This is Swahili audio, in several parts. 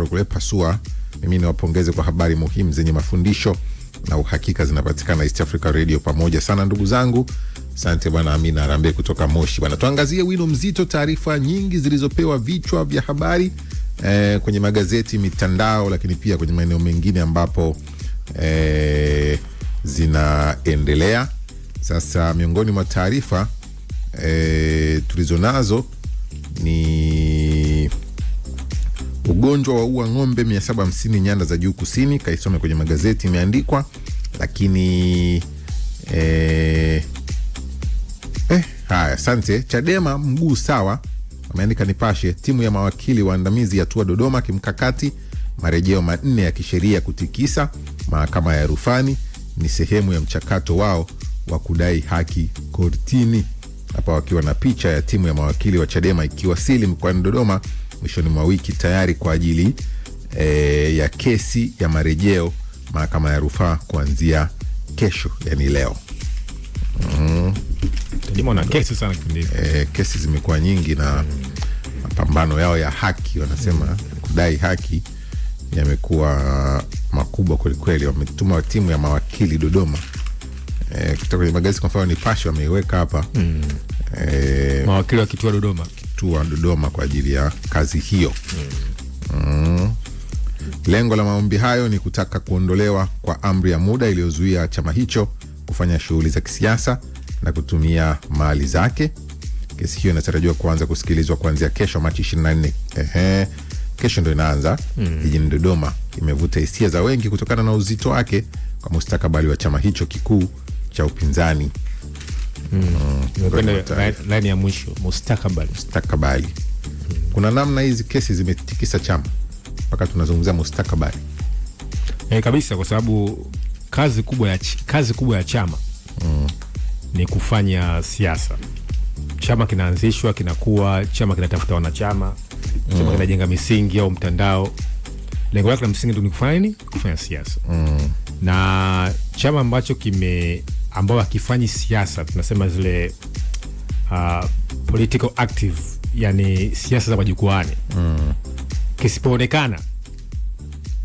kule pasua. Mimi niwapongeze kwa habari muhimu zenye mafundisho na uhakika zinapatikana East Africa Radio. Pamoja sana ndugu zangu. Asante bwana Amina Arambe kutoka Moshi bwana. Tuangazie wino mzito, taarifa nyingi zilizopewa vichwa vya habari kwenye magazeti, mitandao, lakini pia kwenye maeneo mengine ambapo zinaendelea. Sasa miongoni mwa taarifa tulizonazo ni ugonjwa wa ua ng'ombe 750 nyanda za juu kusini. Kaisome kwenye magazeti imeandikwa. Lakini haya, asante. Chadema mguu sawa, ameandika Nipashe. Timu ya mawakili waandamizi yatua Dodoma kimkakati. Marejeo 4 ya kisheria kutikisa mahakama ya rufani, ni sehemu ya mchakato wao wa kudai haki kortini. Hapa wakiwa na picha ya timu ya mawakili wa Chadema ikiwasili mkoani Dodoma mwishoni mwa wiki tayari kwa ajili ya kesi ya marejeo mahakama ya rufaa kuanzia kesho, yani leo. Na kesi sana kipindi. Kesi zimekuwa nyingi na mapambano yao ya haki, wanasema kudai haki, yamekuwa makubwa kweli kweli. Wametuma timu ya mawakili Dodoma. Kutoka kwenye magazeti kwa mfano Nipashe wameiweka hapa. Mawakili wa kituo Dodoma kwa ajili ya kazi hiyo. Lengo la maombi hayo ni kutaka kuondolewa kwa amri ya muda iliyozuia chama hicho kufanya shughuli za kisiasa na kutumia mali zake. Kesi hiyo inatarajiwa kuanza kusikilizwa kuanzia kesho Machi 24. Kesho ndio inaanza jijini Dodoma. Imevuta hisia za wengi kutokana na uzito wake kwa mustakabali wa chama hicho kikuu cha upinzani. Line ya mwisho, mustakabali. Kuna namna hizi kesi zimetikisa chama mpaka tunazungumzia mustakabali. Kabisa, kwa sababu kazi kubwa ya chama ni kufanya siasa. Chama kinaanzishwa, kinakuwa, chama kinatafuta wanachama, chama kinajenga misingi au mtandao. Lengo lake la msingi ndio ni kufanya nini? Kufanya siasa. Na chama ambacho ambao hakifanyi siasa, tunasema zile political active, yani siasa za majukwaani, kisipoonekana,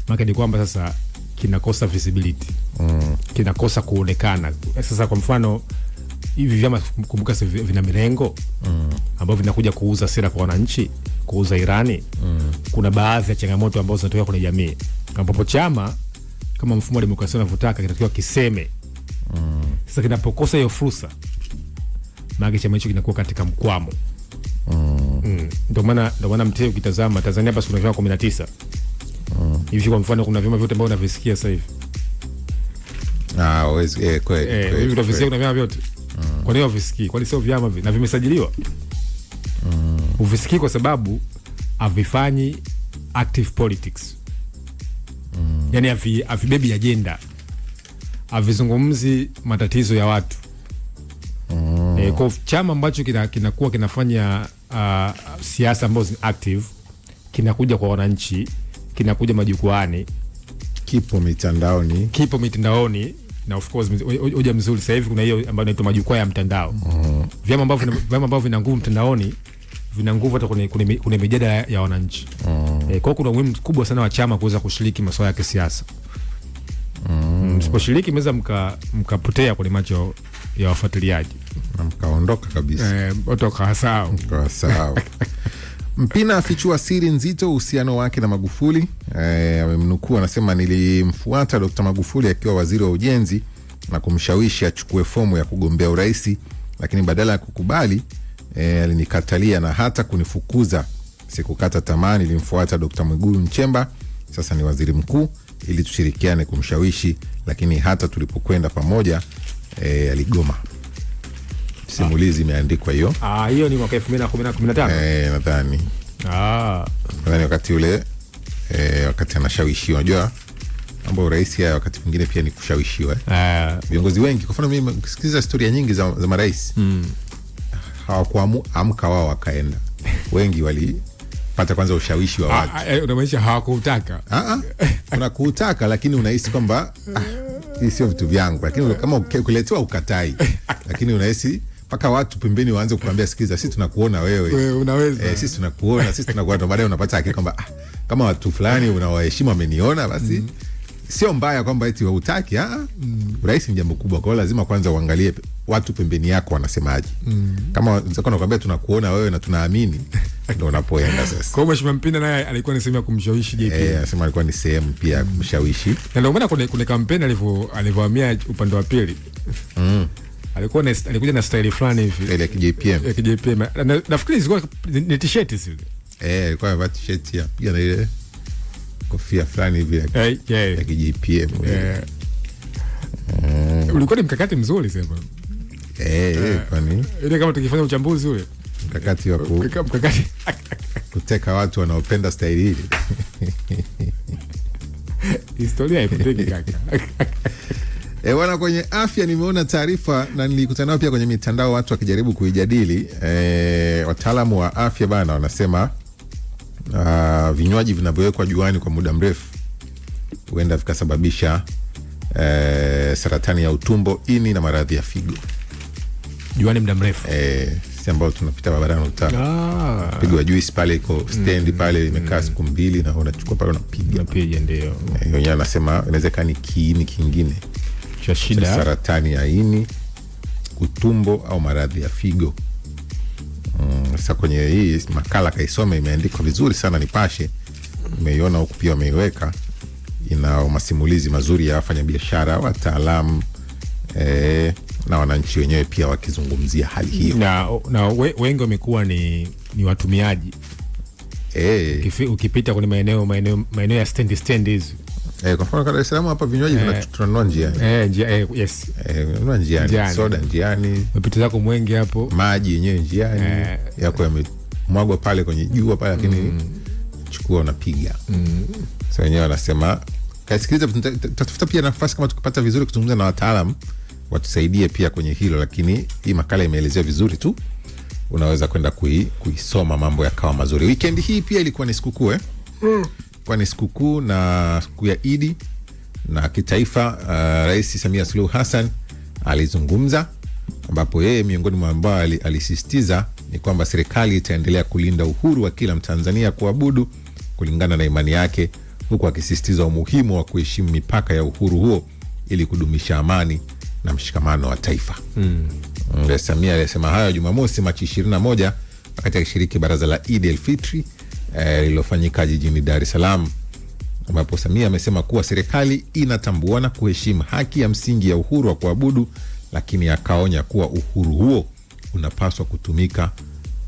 maana ni kwamba sasa kinakosa visibility, kinakosa kuonekana. Sasa kwa mfano hivi vyama, kumbuka, vina mirengo ambao vinakuja kuuza sera kwa wananchi, kuuza irani. Kuna baadhi ya changamoto ambazo zinatokea kwenye jamii, ambapo chama kama mfumo wa demokrasia unavyotaka kinatakiwa kiseme. Sasa kinapokosa hiyo fursa, maana chama hicho kinakuwa katika mkwamo. Ndio maana mteo ukitazama Tanzania hapa kuna vyama 19. Hivi kwa mfano kuna vyama vyote ambavyo unavisikia sasa hivi. Kweli. Hivi unavisikia kuna vyama vyote. Kwa nini uvisikii? Kwani sio vyama na vimesajiliwa? Uvisikii kwa sababu havifanyi active politics. Yani havibebi agenda. Havizungumzi matatizo ya watu. Kwa chama ambacho kinakuwa kinafanya siasa ambazo ni active, kinakuja kwa wananchi, kinakuja majukwaani, kipo mitandaoni, na of course hoja mzuri sasa hivi kuna hiyo ambayo inaitwa majukwaa ya mtandao. Vyama ambavyo vina nguvu mtandaoni vina nguvu hata kwenye mijadala ya wananchi. Kwa kuna umuhimu mkubwa sana wa chama kuweza kushiriki masuala ya kisiasa. Msiposhiriki mnaweza mkapotea kwenye macho ya wafuatiliaji na mkaondoka kabisa. Sawa. Mpina afichua siri nzito uhusiano wake na Magufuli. Amemnukuu, anasema nilimfuata Dr. Magufuli akiwa waziri wa ujenzi na kumshawishi achukue fomu ya kugombea urais, lakini badala ya kukubali alinikatalia na hata kunifukuza. Sikukata tamaa, nilimfuata Dr. Mwigulu Nchemba, sasa ni waziri mkuu, ili tushirikiane kumshawishi, lakini hata tulipokwenda pamoja aligoma. Simulizi imeandikwa hiyo. Hiyo ni mwaka 2015. Nadhani. Nadhani wakati ule wakati anashawishiwa, unajua mambo ya rais ya wakati mwingine pia ni kushawishiwa. Viongozi wengi, kwa mfano mimi nikisikiliza historia nyingi za marais, hawakuamka wao wakaenda. Wengi walipata kwanza ushawishi wa watu. Unamaanisha hawakutaka? Kuna kutaka, lakini unahisi kwamba hii sio vitu vyangu, lakini kama ukiletewa ukatai, lakini unahisi mpaka watu pembeni waanze kukuambia, sikiza, sisi tunakuona wewe unaweza, sisi tunakuona, sisi tunakuona. Baadaye unapata akili kwamba kama watu fulani unawaheshimu wameniona basi sio mbaya kwamba eti hutaki. Urais ni jambo kubwa, kwa hiyo lazima kwanza uangalie watu pembeni yako wanasemaje. Kama zako nakwambia tunakuona wewe na tunaamini ndio unapoenda sasa. Kwa hiyo Mheshimiwa Mpina naye alikuwa ni sehemu ya kumshawishi JP. Anasema alikuwa ni sehemu pia ya kumshawishi. Na ndio maana kuna kampeni alivyohamia upande wa pili. Alikuja na style fulani hivi. Ile ya KJPM. Ya KJPM. Nafikiri zilikuwa ni t-shirt zile. Alikuwa amevaa t-shirt ya pia na ile kofia fulani hivi ya KJPM. Ulikuwa ni mkakati mzuri sema. Kwani ile kama tukifanya uchambuzi ule mkakati wa kuteka watu wanaopenda staili hili. Historia ipoteki kaka. Wana kwenye afya nimeona taarifa na nilikutana nao pia kwenye mitandao watu wakijaribu kuijadili. Wataalamu wa afya bana wanasema vinywaji vinavyowekwa juani kwa muda mrefu huenda vikasababisha saratani ya utumbo, ini na maradhi ya figo. Juani muda mrefu. Si ambao tunapita barabarani utaka. Pigwa juice pale iko stand pale imekaa siku 2 na unachukua pale unapiga. Ndio. Yeye anasema inawezekana ni kiini kingine cha shida, saratani ya ini, utumbo au maradhi ya figo. Sasa kwenye hii makala kaisome imeandikwa vizuri sana Nipashe. Nimeiona huku pia wameiweka, ina masimulizi mazuri ya wafanyabiashara, wataalamu na wananchi wenyewe pia wakizungumzia hali hiyo. Na wengi wamekuwa ni watumiaji. Ukipita kwenye maeneo ya stand hizi. Kwa mfano Dar es Salaam hapa vinywaji tunanunua njiani. Yes. Unanunua njiani, soda njiani. Mpita zako Mwenge hapo. Maji yenyewe njiani. Yako yamemwagwa pale kwenye jua pale lakini chukua unapiga. Sasa wenyewe wanasema kasikiliza, tutafuta pia nafasi kama tukipata vizuri kuzungumza na wataalamu watusaidie pia kwenye hilo, lakini hii makala imeelezea vizuri tu, unaweza kwenda kuisoma mambo yakawa mazuri. Weekend hii pia ilikuwa ni sikukuu kwa ni sikukuu na siku ya Idi na kitaifa. Rais Samia Suluhu Hassan alizungumza, ambapo yeye miongoni mwa ambao alisisitiza ni kwamba serikali itaendelea kulinda uhuru wa kila Mtanzania kuabudu kulingana na imani yake, huku akisisitiza umuhimu wa kuheshimu mipaka ya uhuru huo ili kudumisha amani na mshikamano wa taifa. Samia alisema hayo Jumamosi Machi 21 wakati akishiriki baraza la Eid al-Fitri lililofanyika jijini Dar es Salaam, ambapo Samia amesema kuwa serikali inatambua na kuheshimu haki ya msingi ya uhuru wa kuabudu, lakini akaonya kuwa uhuru huo unapaswa kutumika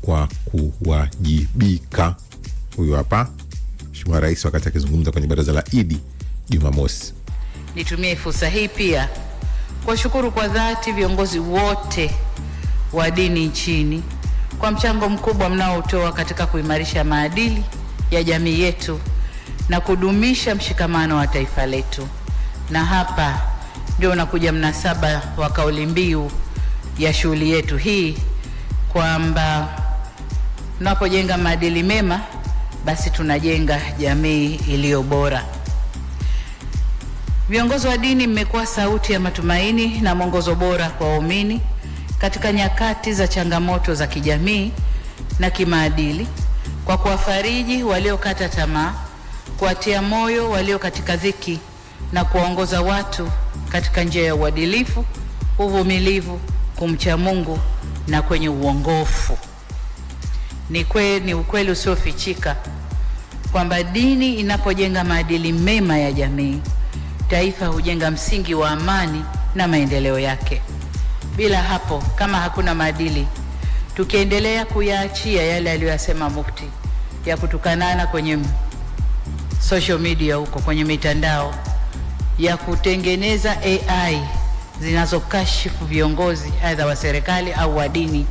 kwa kuwajibika. Huyu hapa Mheshimiwa Rais wakati akizungumza kwenye baraza la Eid Jumamosi. Nitumie fursa hii pia kuwashukuru kwa dhati viongozi wote wa dini nchini kwa mchango mkubwa mnaotoa katika kuimarisha maadili ya jamii yetu na kudumisha mshikamano wa taifa letu. Na hapa ndio unakuja mnasaba wa kauli mbiu ya shughuli yetu hii, kwamba tunapojenga maadili mema basi tunajenga jamii iliyo bora. Viongozi wa dini mmekuwa sauti ya matumaini na mwongozo bora kwa waumini katika nyakati za changamoto za kijamii na kimaadili, kwa kuwafariji waliokata tamaa, kuwatia moyo walio katika dhiki na kuwaongoza watu katika njia ya uadilifu, uvumilivu, kumcha Mungu na kwenye uongofu. Ni ukweli usiofichika kwamba dini inapojenga maadili mema ya jamii, taifa hujenga msingi wa amani na maendeleo yake. Bila hapo, kama hakuna maadili, tukiendelea kuyaachia yale aliyosema Mufti ya kutukanana kwenye social media huko kwenye mitandao, ya kutengeneza AI zinazokashifu viongozi aidha wa serikali au wa dini,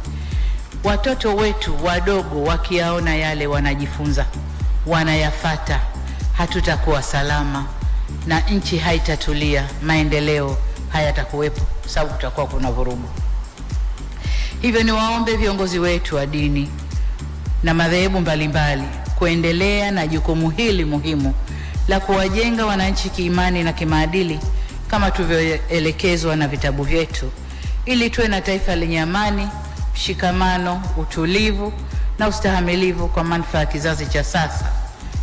watoto wetu wadogo wakiyaona yale wanajifunza, wanayafata, hatutakuwa salama na nchi haitatulia, maendeleo hayatakuwepo sababu kutakuwa kuna vurugu. Hivyo ni waombe viongozi wetu wa dini na madhehebu mbalimbali kuendelea na jukumu hili muhimu la kuwajenga wananchi kiimani na kimaadili kama tulivyoelekezwa na vitabu vyetu, ili tuwe na taifa lenye amani, mshikamano, utulivu na ustahimilivu kwa manufaa ya kizazi cha sasa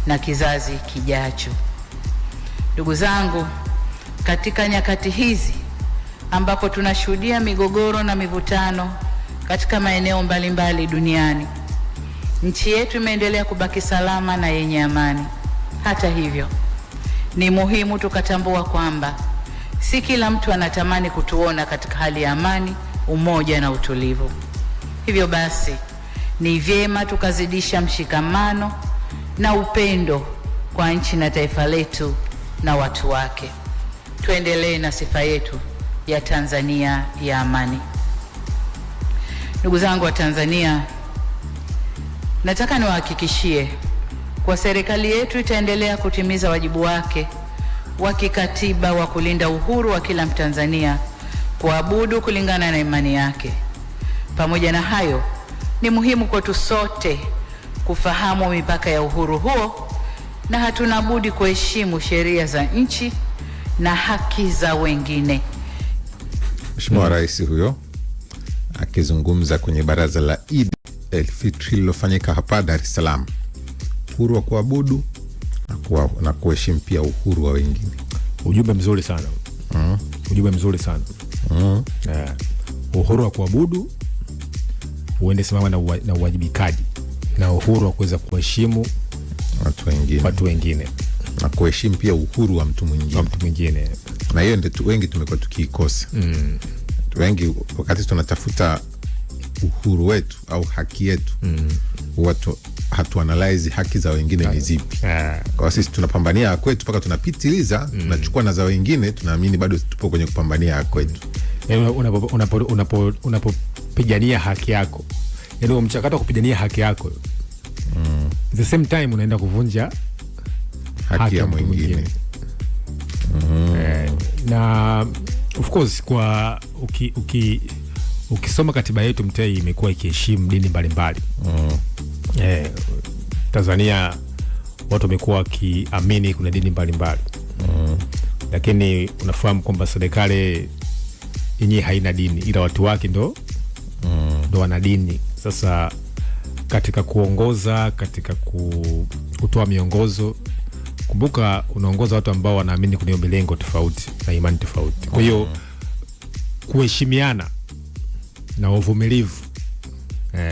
na kizazi kijacho. Ndugu zangu, katika nyakati hizi ambapo tunashuhudia migogoro na mivutano katika maeneo mbalimbali duniani, nchi yetu imeendelea kubaki salama na yenye amani. Hata hivyo, ni muhimu tukatambua kwamba si kila mtu anatamani kutuona katika hali ya amani, umoja na utulivu. Hivyo basi, ni vyema tukazidisha mshikamano na upendo kwa nchi na taifa letu na watu wake. Tuendelee na sifa yetu ya Tanzania ya amani. Ndugu zangu wa Tanzania, nataka niwahakikishie kwa serikali yetu itaendelea kutimiza wajibu wake wa kikatiba wa kulinda uhuru wa kila Mtanzania kuabudu kulingana na imani yake. Pamoja na hayo, ni muhimu kwetu sote kufahamu mipaka ya uhuru huo, na hatuna budi kuheshimu sheria za nchi na haki za wengine. Mheshimiwa Rais huyo akizungumza kwenye baraza la Eid el-Fitr lililofanyika hapa Dar es Salaam. Uhuru wa kuabudu na kuheshimu pia uhuru wa wengine. Ujumbe mzuri sana. Ujumbe mzuri sana. Uhuru wa kuabudu uende sambamba na uwajibikaji na uhuru wa kuweza kuheshimu watu wengine na kuheshimu pia uhuru wa mtu mwingine. Na hiyo ndio wengi tumekuwa tukiikosa. Wengi wakati tunatafuta uhuru wetu au haki yetu, watu hatuanalyze haki za wengine ni zipi. Kwa sisi tunapambania kwetu mpaka tunapitiliza, tunachukua na za wengine, tunaamini bado tupo kwenye kupambania kwetu. Unapopigania haki yako, yaani mchakato wa kupigania haki yako, the same time unaenda kuvunja haki ya mwingine. Na of course kwa ukisoma katiba yetu Mtei imekuwa ikiheshimu dini mbalimbali. Tanzania watu wamekuwa wakiamini kuna dini mbalimbali. Lakini unafahamu kwamba serikali yenyewe haina dini, ila watu wake ndo wana dini. Sasa katika kuongoza, katika kutoa miongozo, kumbuka unaongoza watu ambao wanaamini kuna milengo tofauti na imani tofauti. Kwa hiyo kuheshimiana na uvumilivu,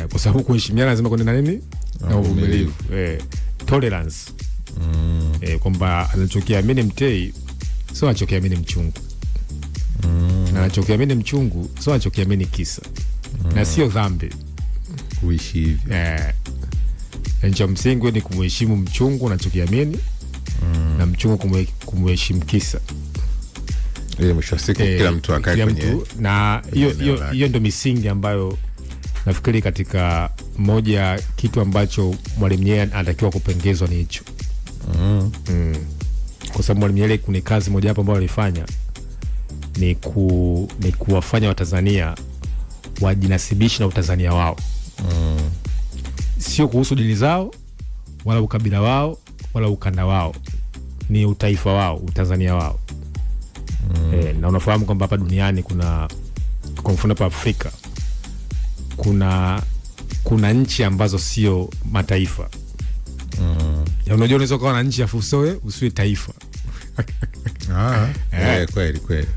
kwa sababu kuheshimiana lazima kuna nini na uvumilivu, tolerance, kwamba anachokiamini Mtei sio anachokiamini Mchungu, na anachokiamini Mchungu sio anachokiamini Kisa, na sio dhambi kuishi hivi. Cha msingi ni kumheshimu Mchungu anachokiamini, na Mchungu kumheshimu Kisa, ili mwisho siku kila mtu akae kwenye, na hiyo ndio misingi ambayo nafikiri katika moja kitu ambacho Mwalimu Nyerere anatakiwa kupongezwa ni hicho. Kwa sababu Mwalimu Nyerere kuna kazi moja hapo ambayo alifanya ni kuwafanya Watanzania wajinasibishe na Utanzania wao. Sio kuhusu dini zao wala ukabila wao wala ukanda wao, ni utaifa wao, Utanzania wao. Na unafahamu kwamba hapa duniani kuna, kwa mfano hapa Afrika kuna nchi ambazo sio mataifa. Ya unajua unaweza kuwa na nchi afu usiwe taifa. Kweli.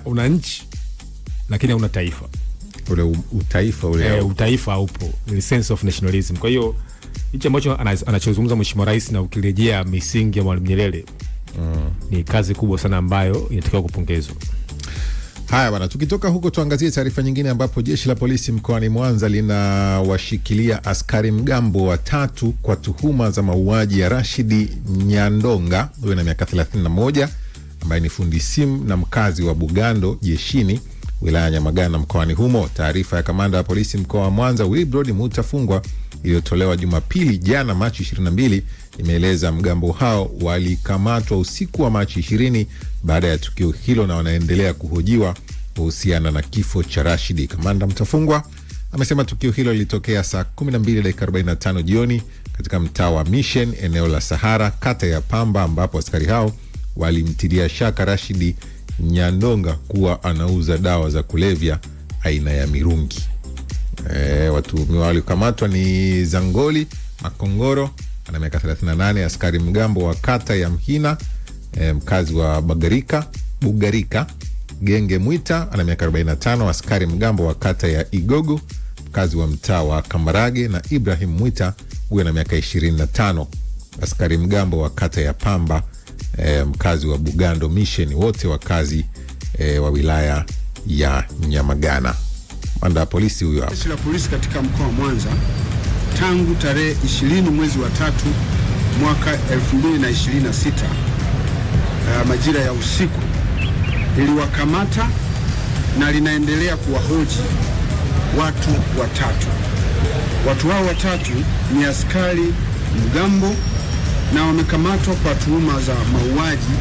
Una nchi lakini hauna taifa. Ule utaifa utaifa haupo, ile sense of nationalism. Kwa hiyo hicho ambacho anachozungumza Mheshimiwa Rais na ukirejea misingi ya Mwalimu Nyerere, ni kazi kubwa sana ambayo inatakiwa kupongezwa. Haya bwana, tukitoka huko tuangazie taarifa nyingine ambapo jeshi la polisi mkoani Mwanza linawashikilia askari mgambo watatu kwa tuhuma za mauaji ya Rashidi Nyandonga, huyo na miaka 31, ambaye ni fundi simu na mkazi wa Bugando Jeshini, wilaya ya Nyamagana mkoani humo. Taarifa ya kamanda wa polisi mkoa wa Mwanza Wilbrod Mutafungwa iliyotolewa Jumapili jana Machi 22 imeeleza mgambo hao walikamatwa usiku wa Machi 20 baada ya tukio hilo na wanaendelea kuhojiwa kuhusiana na kifo cha Rashidi. Kamanda Mutafungwa amesema tukio hilo lilitokea saa 12:45 jioni katika mtaa wa Mission, eneo la Sahara, kata ya Pamba, ambapo askari hao walimtilia shaka Rashidi Nyandonga kuwa anauza dawa za kulevya aina ya mirungi. Watuhumiwa waliokamatwa ni Zangoli Makongoro ana miaka 38, askari mgambo wa kata ya Mhina mkazi wa Bugarika. Genge Mwita ana miaka 45, askari mgambo wa kata ya Igogo mkazi wa mtaa wa Kambarage, na Ibrahim Mwita huyo na miaka 25, askari mgambo wa kata ya Pamba mkazi wa Bugando Mission, wote wakazi wa wilaya ya Nyamagana. Manda ya polisi huyo hapa. Jeshi la polisi katika mkoa wa Mwanza tangu tarehe 20 mwezi wa 3 mwaka 2026 majira ya usiku liliwakamata na linaendelea kuwahoji watu watatu. Watu hao watatu ni askari mgambo na wamekamatwa kwa tuhuma za mauaji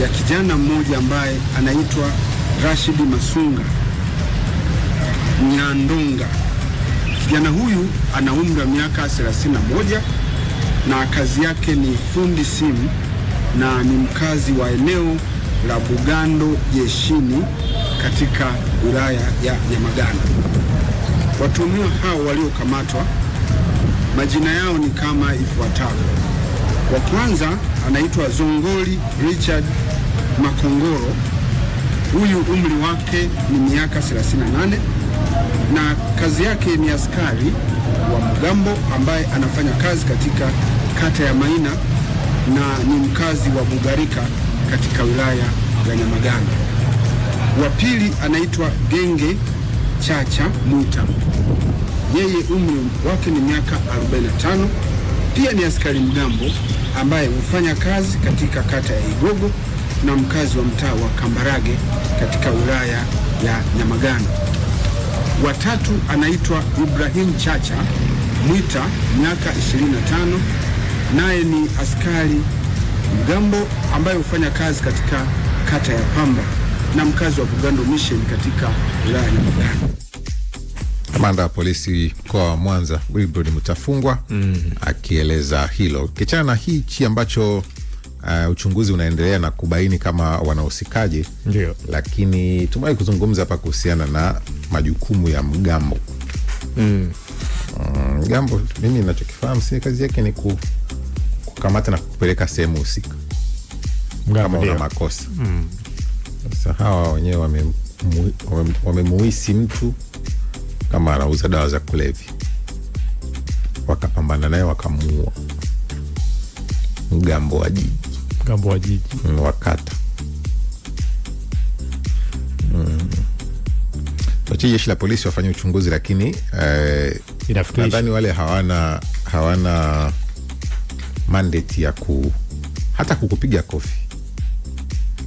ya kijana mmoja ambaye anaitwa Rashidi Masunga Nyandonga. Kijana huyu ana umri wa miaka 31 na kazi yake ni fundi simu na ni mkazi wa eneo la Bugando Jeshini katika wilaya ya Nyamagana. Watuhumiwa hao waliokamatwa majina yao ni kama ifuatavyo. Wa kwanza anaitwa Zongoli Richard Makongoro. Huyu umri wake ni miaka 38 na kazi yake ni askari wa mgambo ambaye anafanya kazi katika kata ya Maina na ni mkazi wa Bugarika katika wilaya ya Nyamagana. Wa pili anaitwa Genge Chacha Mwita. Yeye umri wake ni miaka 45, pia ni askari mgambo ambaye hufanya kazi katika kata ya Igogo na mkazi wa mtaa wa Kambarage katika wilaya ya Nyamagana. Watatu anaitwa Ibrahim Chacha Mwita, miaka 25, naye ni askari mgambo ambaye hufanya kazi katika kata ya Pamba na mkazi wa Bugando Mission katika wilaya ya Nyamagana. Kamanda wa polisi mkoa wa Mwanza Wilbrod Mutafungwa akieleza hilo. Kichana na hichi ambacho uchunguzi unaendelea na kubaini kama wanahusikaje. Ndio. Lakini tumewahi kuzungumza hapa kuhusiana na majukumu ya mgambo. Mgambo mimi ninachokifahamu si kazi yake ni kukamata na kupeleka sehemu husika kama una makosa. Sasa hawa wenyewe wamemuhisi mtu kama anauza dawa za kulevya, wakapambana naye wakamuua. Mgambo wa jiji wakata. Tuachie jeshi la polisi wafanye uchunguzi, lakini nadhani wale hawana mandate ya hata kukupiga kofi,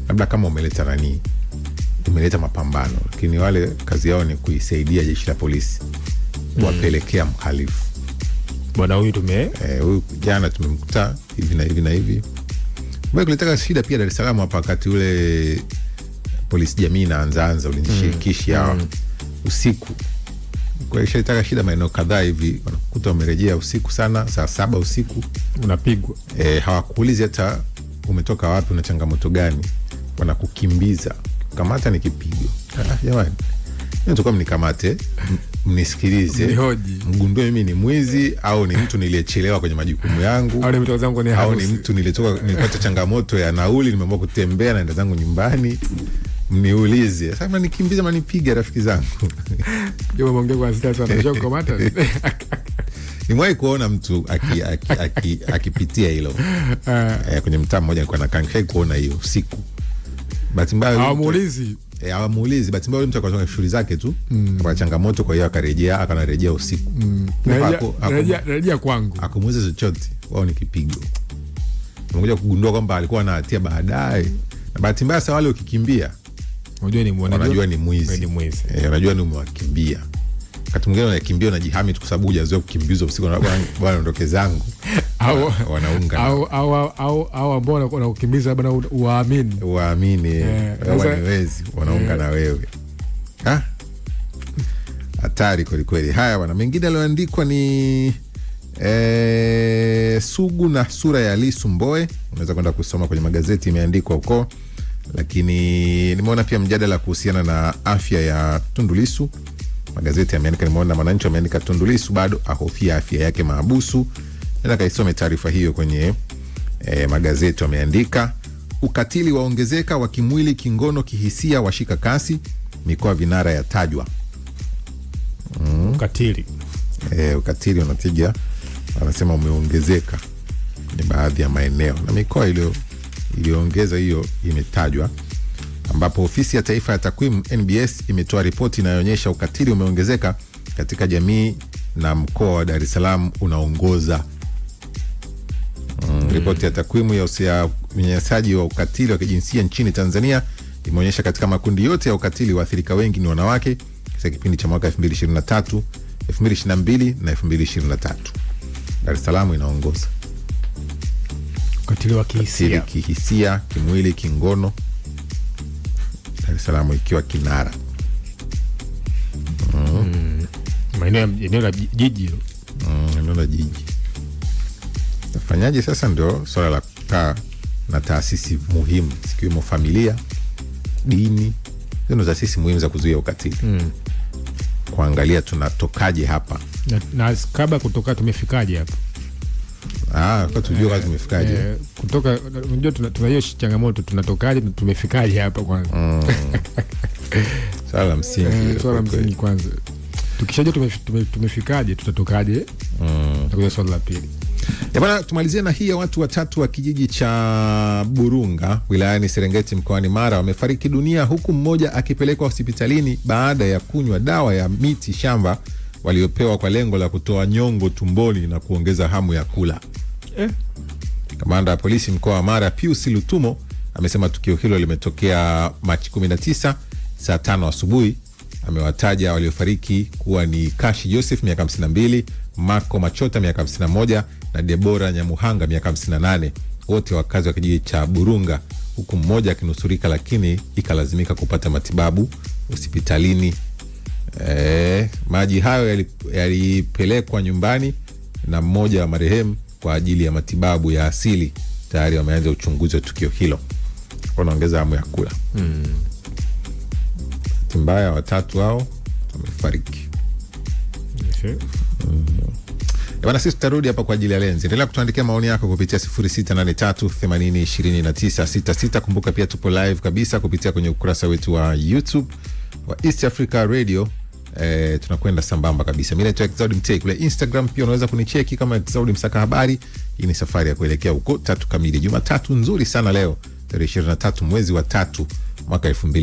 labda kama umeleta mapambano, lakini wale kazi yao ni kuisaidia jeshi la polisi kuwapelekea mhalifu. Bwana huyu huyu jana tumemkuta hivi na hivi na hivi. Mbona kulitaka shida pia Dar es Salaam hapa wakati ule polisi jamii inaanza ulinishirikishi usiku. Kwa hiyo ilitaka shida maeneo kadhaa hivi, wanakuta wamerejea usiku sana, saa 7 usiku unapigwa. Hawakuulizi hata umetoka wapi, una changamoto gani, wanakukimbiza. Kamata ni kipigo. Jamani, nitakuwa mnikamate, mnisikilize, mgundue mimi ni mwizi au ni mtu niliyechelewa kwenye majukumu yangu, au ni mtu nilipata changamoto ya nauli, nimeamua kutembea naenda zangu nyumbani, mniulize. Sasa mnanikimbiza, mnanipiga rafiki zangu. Nimewahi kuona mtu akipitia hilo kwenye mtaa mmoja nilikuwa nakaa, kuona hiyo usiku. Bahati mbaya hawamuulizi. Bahati mbaya mtu akatoka shughuli zake tu kwa changamoto, kwa hiyo akanarejea usiku. Rejea kwangu. Akumuuliza chochote, wao ni kipigo. Tumekuja kugundua kwamba alikuwa na hatia baadaye. Na bahati mbaya sasa wale ukikimbia, unajua ni mwizi. Unajua ni umewakimbia. Wakati mwingine unakimbia unajihami tu kwa sababu hujazoea kukimbizwa usiku, na bwana ondoke zangu. Wanaunga au ambao wanakukimbiza labda uamini waniwezi wanaunga na wewe. Hatari kweli kweli. Haya bwana, mengine yaliyoandikwa ni Sugu na sura ya Lissu Mbowe, unaweza kwenda kusoma kwenye magazeti, imeandikwa huko. Lakini nimeona pia mjadala kuhusiana na afya ya Tundu Lissu. Magazeti yameandika, nimeona Mwananchi wameandika Tundu Lissu bado ahofia afya yake mahabusu. Nenda kaisome taarifa hiyo kwenye magazeti. Wameandika ukatili waongezeka wa kimwili, kingono, kihisia washika kasi, mikoa vinara yatajwa. Ukatili unatija, wanasema umeongezeka kwenye baadhi ya maeneo na mikoa iliyoongeza hiyo imetajwa, ambapo ofisi ya taifa ya takwimu NBS imetoa ripoti inayoonyesha ukatili umeongezeka katika jamii na mkoa wa Dar es Salaam unaongoza. Ripoti ya takwimu ya unyanyasaji wa ukatili wa kijinsia nchini Tanzania imeonyesha katika makundi yote ya ukatili waathirika wengi ni wanawake katika kipindi cha mwaka 2023, 2022 na 2023. Dar es Salaam inaongoza ukatili wa kihisia, kimwili, kingono, Dar es Salaam ikiwa kinara. Eneo la jiji. Eneo la jiji. Tafanyaje sasa? Ndio swala la kukaa na taasisi muhimu zikiwemo familia, dini. Hizo taasisi muhimu za kuzuia ukatili. Kuangalia tunatokaje hapa. Na kabla kutoka tumefikaje hapa? Kwa tujue kazi tumefikaje. Kutoka, unajua tuna hiyo changamoto, tunatokaje na tumefikaje hapa kwanza. Swala la msingi. Swala la msingi kwanza. Tukishajua tumefikaje, tutatokaje? Ndio swala la pili. Bwana, tumalizie na hii ya watu watatu wa kijiji cha Burunga wilayani Serengeti mkoani Mara wamefariki dunia, huku mmoja akipelekwa hospitalini baada ya kunywa dawa ya miti shamba waliopewa kwa lengo la kutoa nyongo tumboni na kuongeza hamu ya kula. Kamanda wa polisi mkoa wa Mara Pius Lutumo amesema tukio hilo limetokea Machi 19 saa 5 asubuhi. Amewataja waliofariki kuwa ni Kashi Joseph miaka 52, Mako Machota miaka 51 na Debora Nyamuhanga miaka 58, wote wakazi wa kijiji cha Burunga, huku mmoja akinusurika lakini ikalazimika kupata matibabu hospitalini. Maji hayo yalipelekwa nyumbani na mmoja wa marehemu kwa ajili ya matibabu ya asili. Tayari wameanza uchunguzi wa tukio hilo. Wanaongeza hamu ya kula. Mbaya watatu hao wamefariki. Bwana, sisi tutarudi hapa kwa ajili ya Lenzi. Endelea kutuandikia maoni yako kupitia 0683802966. Kumbuka pia tupo live kabisa kupitia kwenye ukurasa wetu wa YouTube wa East Africa Radio. Tunakwenda sambamba kabisa. Mimi naitwa Exaudi Mtei. Kule Instagram pia unaweza kunicheki kama Exaudi Msaka Habari. Hii ni safari ya kuelekea huko 3 kamili. Jumatatu nzuri sana leo, tarehe 23 mwezi wa 3 mwaka 2000.